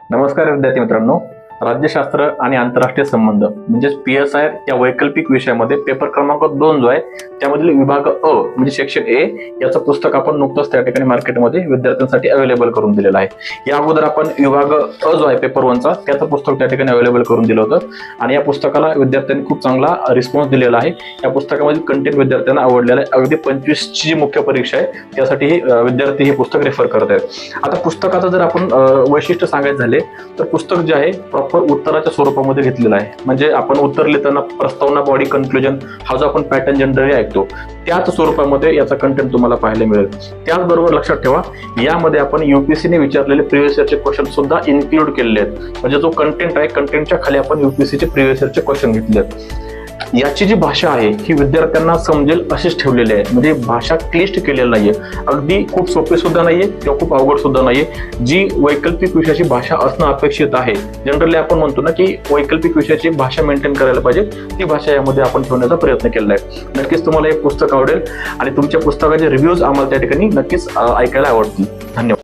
नमस्कार विद्यार्थी मित्रांनो. राज्यशास्त्र आणि आंतरराष्ट्रीय संबंध म्हणजेच PSI या वैकल्पिक विषयामध्ये पेपर क्रमांक 2 जो आहे त्यामधील विभाग अ म्हणजे सेक्शन ए याचं पुस्तक आपण नुकतंच त्या ठिकाणी मार्केटमध्ये विद्यार्थ्यांसाठी अवेलेबल करून दिलेलं आहे. या अगोदर आपण विभाग अ जो आहे पेपर 1 चा त्याचं पुस्तक त्या ठिकाणी अवेलेबल करून दिलं होतं आणि या पुस्तकाला विद्यार्थ्यांनी खूप चांगला रिस्पॉन्स दिलेला आहे. या पुस्तकामधील कंटेंट विद्यार्थ्यांना आवडलेलं आहे. अगदी 25 ची जी मुख्य परीक्षा आहे त्यासाठी विद्यार्थी हे पुस्तक रेफर करत आहेत. आता पुस्तकाचं जर आपण वैशिष्ट्य सांगायचं झाले तर पुस्तक जे आहे प्रॉपर उत्तराच्या स्वरूपामध्ये घेतलेलं आहे. म्हणजे आपण उत्तर लिहिताना प्रस्तावना, बॉडी, कन्क्लुजन हा जो आपण पॅटर्न जनरली ऐकतो त्याच स्वरूपामध्ये याचा कंटेंट तुम्हाला पाहायला मिळेल. त्याचबरोबर लक्षात ठेवा यामध्ये आपण UPSCने विचारलेले प्रिव्हियस इयरचे क्वेश्चन सुद्धा इन्क्लूड केलेले आहेत. म्हणजे जो कंटेंट आहे कंटेंटच्या खाली आपण UPSCचे प्रिव्हियस इयरचे क्वेश्चन घेतले आहेत. याची जी भाषा आहे ही विद्यार्थ्यांना समजेल अशीच ठेवलेली आहे. म्हणजे भाषा क्लिष्ट केलेली नाहीये, अगदी खूप सोपी सुद्धा नाहीये किंवा खूप अवघड सुद्धा नाहीये. जी वैकल्पिक विषयाची भाषा असणं अपेक्षित आहे, जनरली आपण म्हणतो ना की वैकल्पिक विषयाची भाषा मेंटेन करायला पाहिजे, ती भाषा यामध्ये आपण ठेवण्याचा प्रयत्न केलेला आहे. नक्कीच तुम्हाला हे पुस्तक आवडेल आणि तुमच्या पुस्तकाचे रिव्ह्यूज आम्हाला त्या ठिकाणी नक्कीच ऐकायला आवडतील. धन्यवाद.